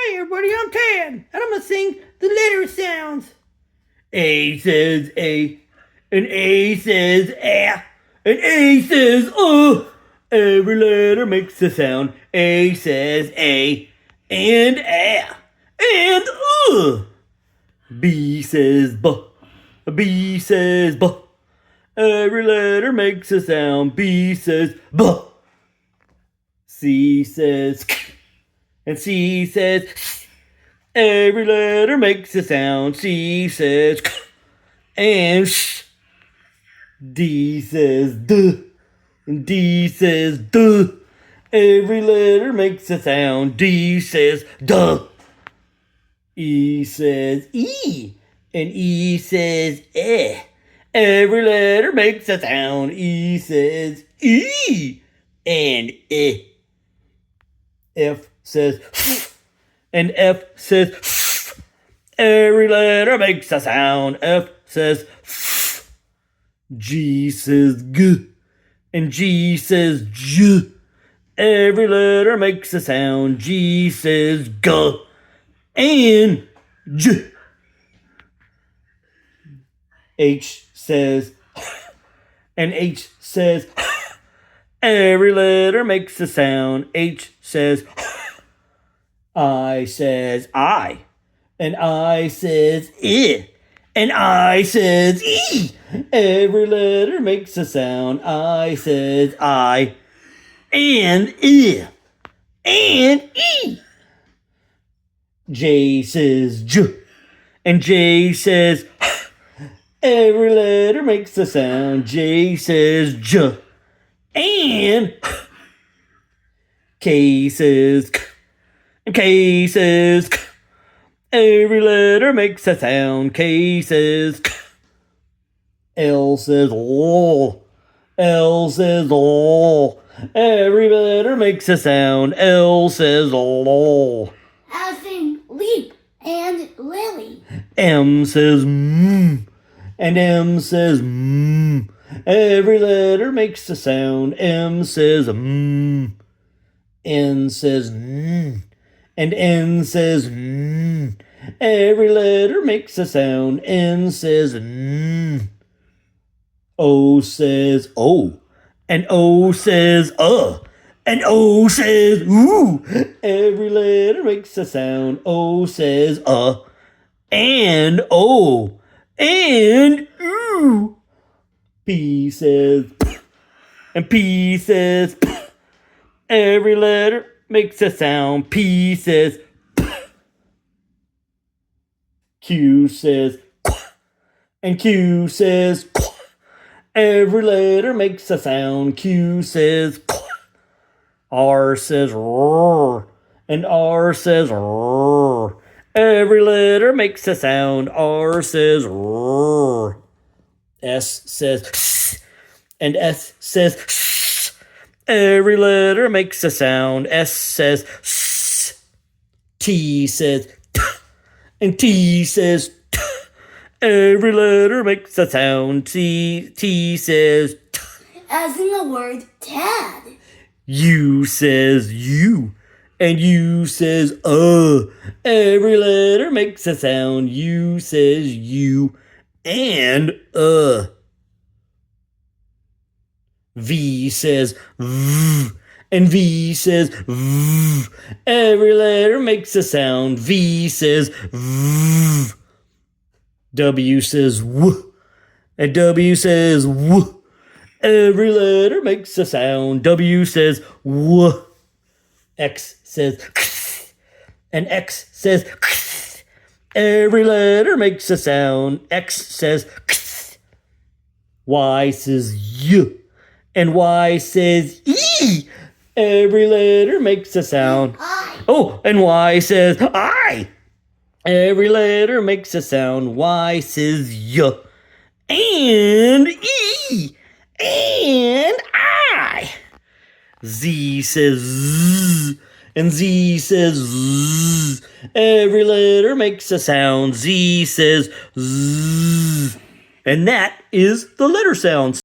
Hey everybody, I'm Tad, and I'm gonna sing the letter sounds. A says A, and A says A, and A says Every letter makes a sound. A says A, and A, and B says B, B says B. Every letter makes a sound. B says B. C says K, and C says S. Every letter makes a sound. C says K, and sh. D says D, and D says D. Every letter makes a sound. D says D. E says E, and E says eh. Every letter makes a sound. E says E, and eh. F says F, and F says F. Every letter makes a sound. F says F. G says G, and G says J. Every letter makes a sound. G says G, and J. H says and H says every letter makes a sound. H says I says I, and I says I, and I says E. Every letter makes a sound. I says I, and I, and E. J says J, and J says every letter makes a sound. J says J, and K says K, and K says K. Every letter makes a sound. K says K. L says L, L says L. Every letter makes a sound. L says L. As in leap and lily. M says and M says Every letter makes a sound. M says N says and N says Every letter makes a sound. N says O says O, and O says and O says ooh. Every letter makes a sound. O says and O, and ooh. P says and P says every letter makes a sound. P says Q says and Q says every letter makes a sound. Q says R says roar, and R says roar. Every letter makes a sound. R says roar. S says and S says every letter makes a sound. S says T says and T says every letter makes a sound. T says As in the word Tad. U says U, and U says Every letter makes a sound. U says U, and V says V, and V says V. Every letter makes a sound. V says V. W says W, and W says W. Every letter makes a sound. W says W. X says X, and X says X. Every letter makes a sound. X says X. Y says Y, and Y says E. Every letter makes a sound. I. Oh, and Y says I. Every letter makes a sound. Y says Y, and E, and I. Z says Z, and Z says Z. Every letter makes a sound. Z says Z. And that is the letter sounds.